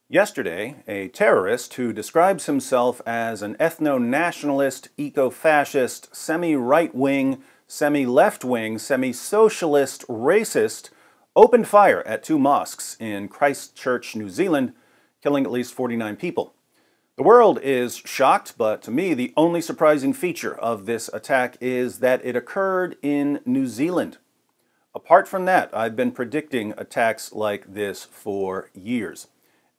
Yesterday, a terrorist who describes himself as an ethno-nationalist, eco-fascist, semi-right-wing, semi-left-wing, semi-socialist racist opened fire at two mosques in Christchurch, New Zealand, killing at least 49 people. The world is shocked, but to me the only surprising feature of this attack is that it occurred in New Zealand. Apart from that, I've been predicting attacks like this for years.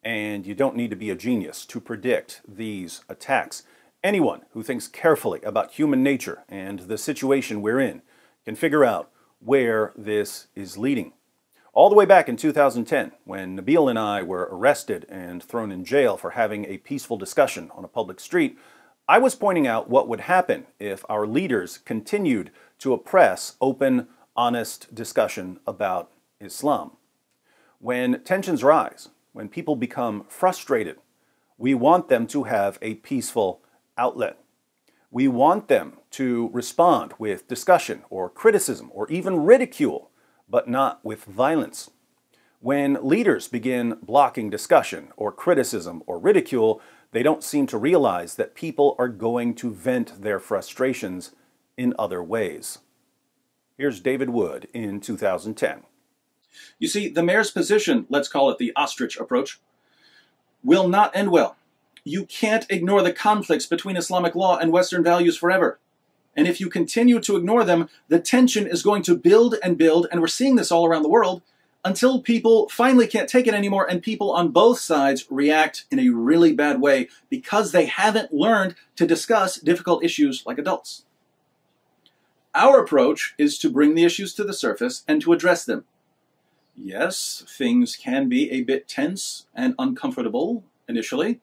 And you don't need to be a genius to predict these attacks. Anyone who thinks carefully about human nature and the situation we're in can figure out where this is leading. All the way back in 2010, when Nabil and I were arrested and thrown in jail for having a peaceful discussion on a public street, I was pointing out what would happen if our leaders continued to oppress open, honest discussion about Islam. When tensions rise, when people become frustrated, we want them to have a peaceful outlet. We want them to respond with discussion or criticism or even ridicule, but not with violence. When leaders begin blocking discussion or criticism or ridicule, they don't seem to realize that people are going to vent their frustrations in other ways. Here's David Wood in 2010. You see, the mayor's position, let's call it the ostrich approach, will not end well. You can't ignore the conflicts between Islamic law and Western values forever. And if you continue to ignore them, the tension is going to build, and we're seeing this all around the world, until people finally can't take it anymore and people on both sides react in a really bad way because they haven't learned to discuss difficult issues like adults. Our approach is to bring the issues to the surface and to address them. Yes, things can be a bit tense and uncomfortable initially,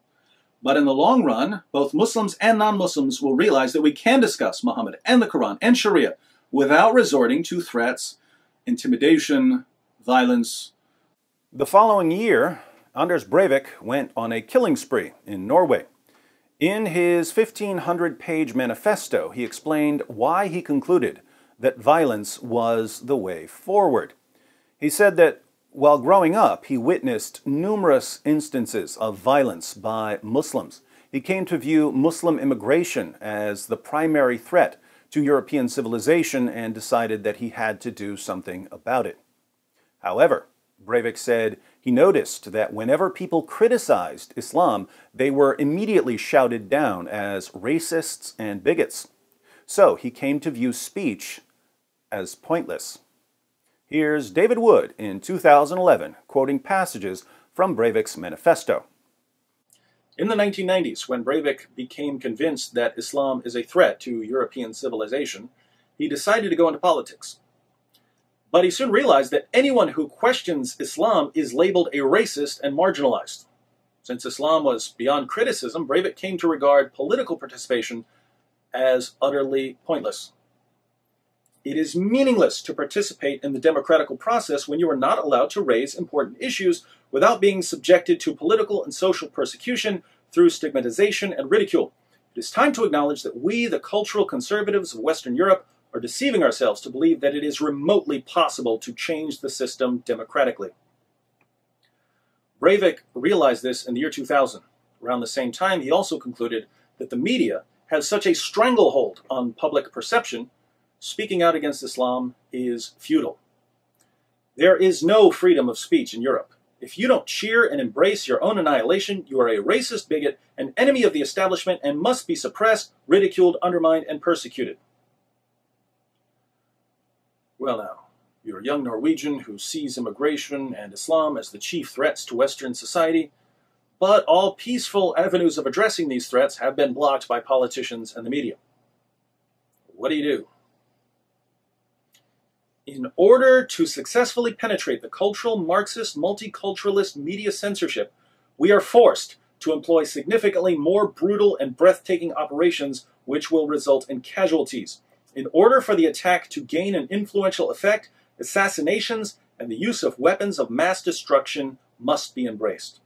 but in the long run, both Muslims and non-Muslims will realize that we can discuss Muhammad and the Quran and Sharia without resorting to threats, intimidation, violence. The following year, Andersa Breivika went on a killing spree in Norway. In his 1,500-page manifesto, he explained why he concluded that violence was the way forward. He said that while growing up, he witnessed numerous instances of violence by Muslims. He came to view Muslim immigration as the primary threat to European civilization and decided that he had to do something about it. However, Breivik said he noticed that whenever people criticized Islam, they were immediately shouted down as racists and bigots. So he came to view speech as pointless. Here's David Wood in 2011, quoting passages from Breivik's manifesto. In the 1990s, when Breivik became convinced that Islam is a threat to European civilization, he decided to go into politics. But he soon realized that anyone who questions Islam is labeled a racist and marginalized. Since Islam was beyond criticism, Breivik came to regard political participation as utterly pointless. It is meaningless to participate in the democratical process when you are not allowed to raise important issues without being subjected to political and social persecution through stigmatization and ridicule. It is time to acknowledge that we, the cultural conservatives of Western Europe, are deceiving ourselves to believe that it is remotely possible to change the system democratically. Breivik realized this in the year 2000. Around the same time, he also concluded that the media has such a stranglehold on public perception, speaking out against Islam is futile. There is no freedom of speech in Europe. If you don't cheer and embrace your own annihilation, you are a racist bigot, an enemy of the establishment, and must be suppressed, ridiculed, undermined, and persecuted. Well now, you're a young Norwegian who sees immigration and Islam as the chief threats to Western society, but all peaceful avenues of addressing these threats have been blocked by politicians and the media. What do you do? In order to successfully penetrate the cultural, Marxist, multiculturalist media censorship, we are forced to employ significantly more brutal and breathtaking operations which will result in casualties. In order for the attack to gain an influential effect, assassinations and the use of weapons of mass destruction must be embraced.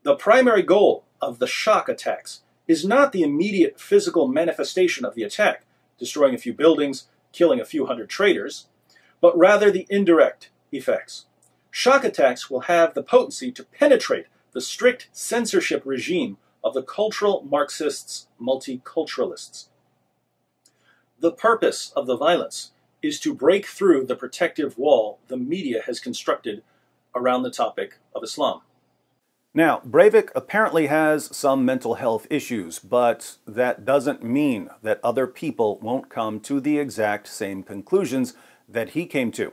The primary goal of the shock attacks is not the immediate physical manifestation of the attack, destroying a few buildings, killing a few hundred traitors, but rather the indirect effects. Shock attacks will have the potency to penetrate the strict censorship regime of the cultural Marxists, multiculturalists. The purpose of the violence is to break through the protective wall the media has constructed around the topic of Islam. Now, Breivik apparently has some mental health issues, but that doesn't mean that other people won't come to the exact same conclusions that he came to.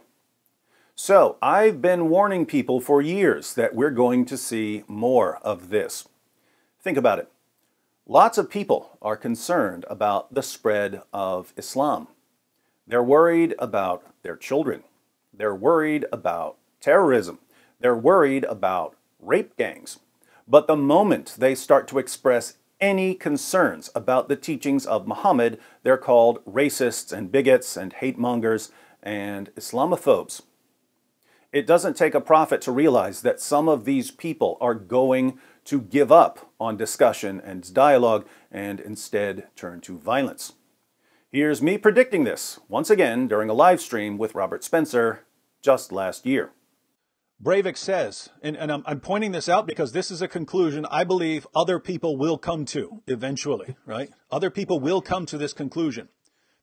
So, I've been warning people for years that we're going to see more of this. Think about it. Lots of people are concerned about the spread of Islam. They're worried about their children. They're worried about terrorism. They're worried about rape gangs. But the moment they start to express any concerns about the teachings of Muhammad, they're called racists and bigots and hate mongers and Islamophobes. It doesn't take a prophet to realize that some of these people are going to give up on discussion and dialogue and instead turn to violence. Here's me predicting this, once again, during a live stream with Robert Spencer just last year. Breivik says, and I'm pointing this out because this is a conclusion I believe other people will come to eventually, right? Other people will come to this conclusion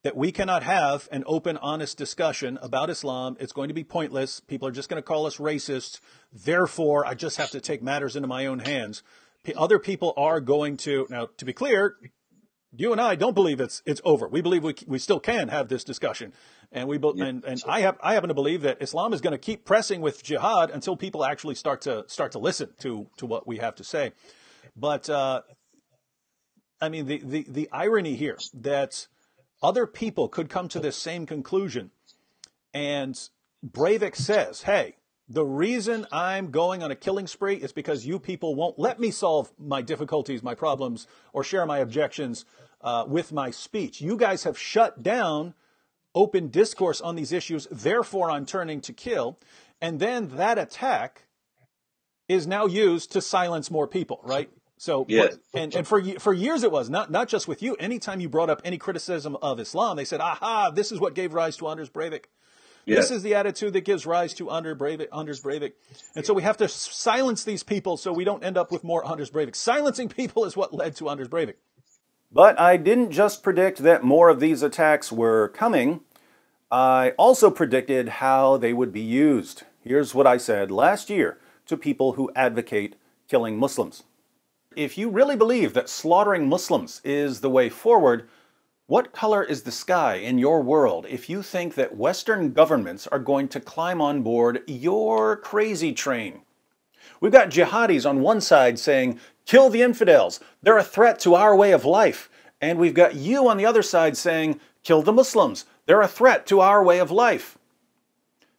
that we cannot have an open, honest discussion about Islam. It's going to be pointless. People are just going to call us racists. Therefore, I just have to take matters into my own hands. Other people are going to, now to be clear, you and I don't believe it's over. We believe we still can have this discussion. And I happen to believe that Islam is going to keep pressing with jihad until people actually start to listen to what we have to say. But I mean the irony here that other people could come to this same conclusion, and Breivik says, hey, the reason I'm going on a killing spree is because you people won't let me solve my difficulties, my problems, or share my objections with my speech. You guys have shut down open discourse on these issues, therefore I'm turning to kill. And then that attack is now used to silence more people, right? So, yes. And for years it was, not just with you. Anytime you brought up any criticism of Islam, they said, aha, this is what gave rise to Anders Breivik. Yes. This is the attitude that gives rise to Anders Breivik. And so we have to silence these people so we don't end up with more Anders Breivik. Silencing people is what led to Anders Breivik. But I didn't just predict that more of these attacks were coming. I also predicted how they would be used. Here's what I said last year to people who advocate killing Muslims. If you really believe that slaughtering Muslims is the way forward, what color is the sky in your world if you think that Western governments are going to climb on board your crazy train? We've got jihadis on one side saying, kill the infidels, they're a threat to our way of life. And we've got you on the other side saying, kill the Muslims, they're a threat to our way of life.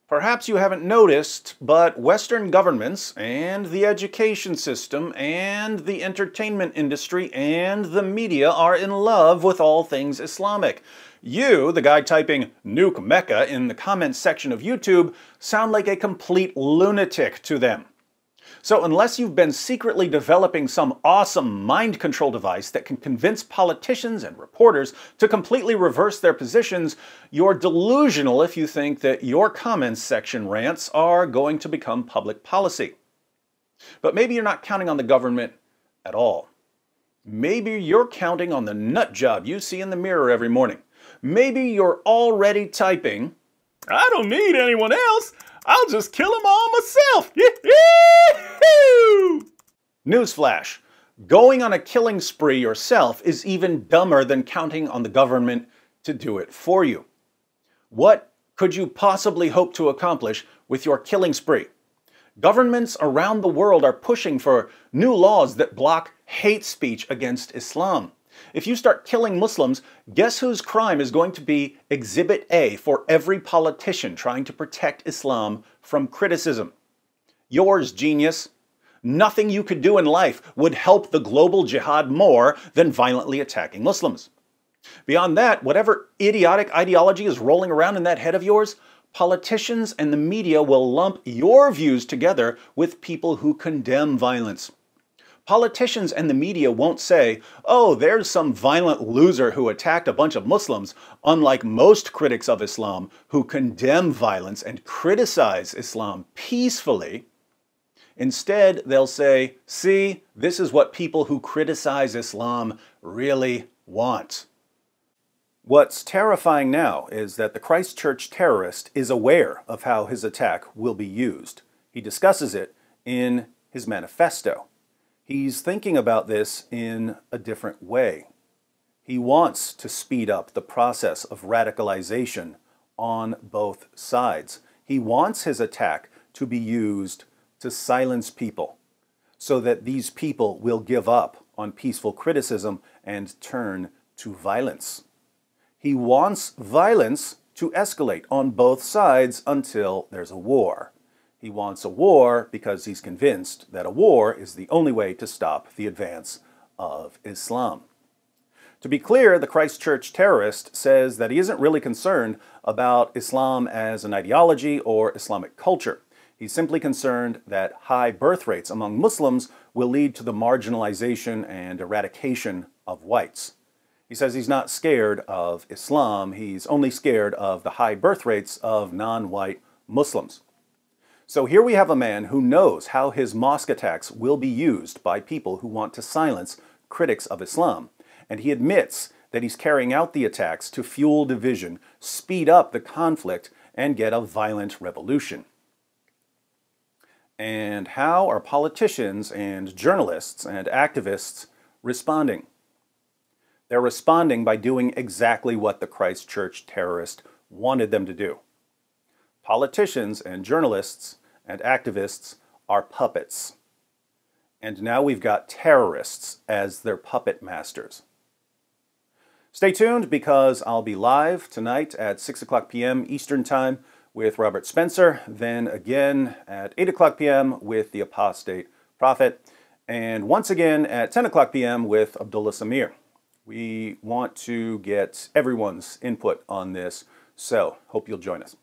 Perhaps you haven't noticed, but Western governments and the education system and the entertainment industry and the media are in love with all things Islamic. You, the guy typing "nuke Mecca" in the comments section of YouTube, sound like a complete lunatic to them. So unless you've been secretly developing some awesome mind control device that can convince politicians and reporters to completely reverse their positions, you're delusional if you think that your comments section rants are going to become public policy. But maybe you're not counting on the government at all. Maybe you're counting on the nut job you see in the mirror every morning. Maybe you're already typing, I don't need anyone else. I'll just kill them all myself. Newsflash. Going on a killing spree yourself is even dumber than counting on the government to do it for you. What could you possibly hope to accomplish with your killing spree? Governments around the world are pushing for new laws that block hate speech against Islam. If you start killing Muslims, guess whose crime is going to be Exhibit A for every politician trying to protect Islam from criticism? Yours, genius. Nothing you could do in life would help the global jihad more than violently attacking Muslims. Beyond that, whatever idiotic ideology is rolling around in that head of yours, politicians and the media will lump your views together with people who condemn violence. Politicians and the media won't say, oh, there's some violent loser who attacked a bunch of Muslims, unlike most critics of Islam who condemn violence and criticize Islam peacefully. Instead, they'll say, see, this is what people who criticize Islam really want. What's terrifying now is that the Christchurch terrorist is aware of how his attack will be used. He discusses it in his manifesto. He's thinking about this in a different way. He wants to speed up the process of radicalization on both sides. He wants his attack to be used to silence people so that these people will give up on peaceful criticism and turn to violence. He wants violence to escalate on both sides until there's a war. He wants a war because he's convinced that a war is the only way to stop the advance of Islam. To be clear, the Christchurch terrorist says that he isn't really concerned about Islam as an ideology or Islamic culture. He's simply concerned that high birth rates among Muslims will lead to the marginalization and eradication of whites. He says he's not scared of Islam, he's only scared of the high birth rates of non-white Muslims. So here we have a man who knows how his mosque attacks will be used by people who want to silence critics of Islam. And he admits that he's carrying out the attacks to fuel division, speed up the conflict, and get a violent revolution. And how are politicians and journalists and activists responding? They're responding by doing exactly what the Christchurch terrorist wanted them to do. Politicians and journalists and activists are puppets. And now we've got terrorists as their puppet masters. Stay tuned because I'll be live tonight at 6 o'clock p.m. Eastern Time with Robert Spencer, then again at 8 o'clock p.m. with the Apostate Prophet, and once again at 10 o'clock p.m. with Abdullah Samir. We want to get everyone's input on this, so hope you'll join us.